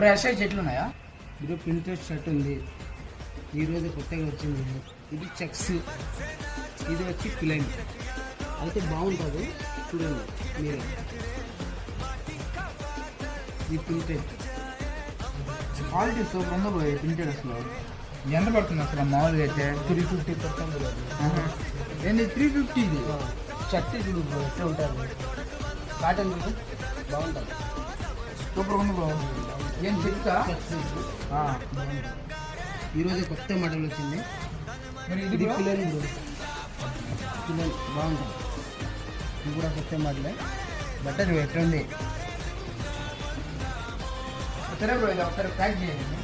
Bro SI చెట్లు ఉన్నాయా? ఇది ప్రింటెడ్ షర్ట్ ఉంది, ఈరోజు కొత్తగా వచ్చింది. ఇది చెక్స్, ఇది వచ్చి ప్లెయిన్. అయితే బాగుంటుంది, చూడండి మీరే. ఇది ప్రింటెడ్ క్వాలిటీ సూపర్ ఉందో బ్రో ప్రింటెడ్. అసలు ఎంత పడుతుంది అసలు మామూలుగా అయితే? 350 పడుతుంది. ఏంటి 350? ఇది షర్ట్ చూడు బ్రో ఎట్లా ఉంటుంది, కాటన్ చూడు బాగుంటుంది. సూపర్ ఉంది బ్రో. ఏం చెప్తా? ఈరోజు కొత్త మోడల్ వచ్చింది. మరి ఇది ఇది పిల్లలు బ్రో, పిల్లలు బాగుంటుంది. ఇది కూడా కొత్త మోడలే. బట్టర్ ఎట్లుంది? సరే బ్రో, ఇది ఒకసారి ప్యాక్ చేయండి.